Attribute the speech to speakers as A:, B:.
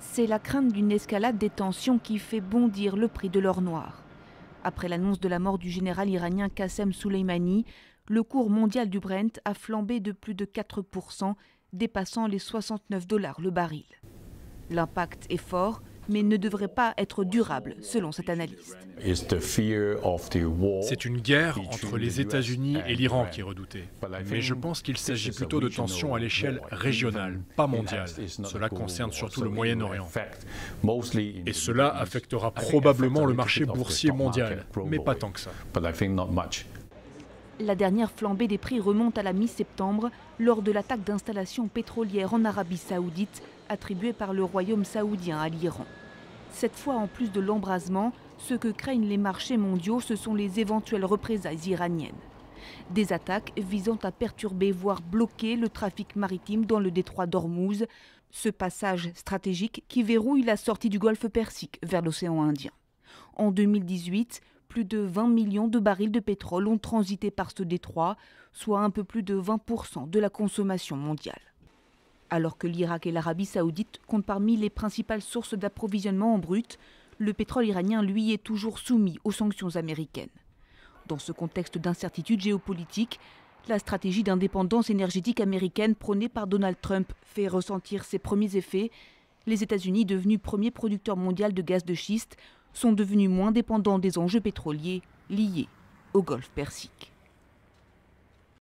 A: C'est la crainte d'une escalade des tensions qui fait bondir le prix de l'or noir. Après l'annonce de la mort du général iranien Qassem Soleimani, le cours mondial du Brent a flambé de plus de 4%, dépassant les $69 le baril. L'impact est fort, mais ne devrait pas être durable, selon cet analyste.
B: C'est une guerre entre les États-Unis et l'Iran qui est redoutée. Mais je pense qu'il s'agit plutôt de tensions à l'échelle régionale, pas mondiale. Cela concerne surtout le Moyen-Orient. Et cela affectera probablement le marché boursier mondial, mais pas tant que ça.
A: La dernière flambée des prix remonte à la mi-septembre, lors de l'attaque d'installations pétrolières en Arabie Saoudite, attribuée par le royaume saoudien à l'Iran. Cette fois, en plus de l'embrasement, ce que craignent les marchés mondiaux, ce sont les éventuelles représailles iraniennes. Des attaques visant à perturber, voire bloquer le trafic maritime dans le détroit d'Ormuz, ce passage stratégique qui verrouille la sortie du golfe Persique vers l'océan Indien. En 2018, plus de 20 millions de barils de pétrole ont transité par ce détroit, soit un peu plus de 20% de la consommation mondiale. Alors que l'Irak et l'Arabie saoudite comptent parmi les principales sources d'approvisionnement en brut, le pétrole iranien, lui, est toujours soumis aux sanctions américaines. Dans ce contexte d'incertitude géopolitique, la stratégie d'indépendance énergétique américaine prônée par Donald Trump fait ressentir ses premiers effets. Les États-Unis, devenus premier producteur mondial de gaz de schiste, sont devenus moins dépendants des enjeux pétroliers liés au golfe Persique.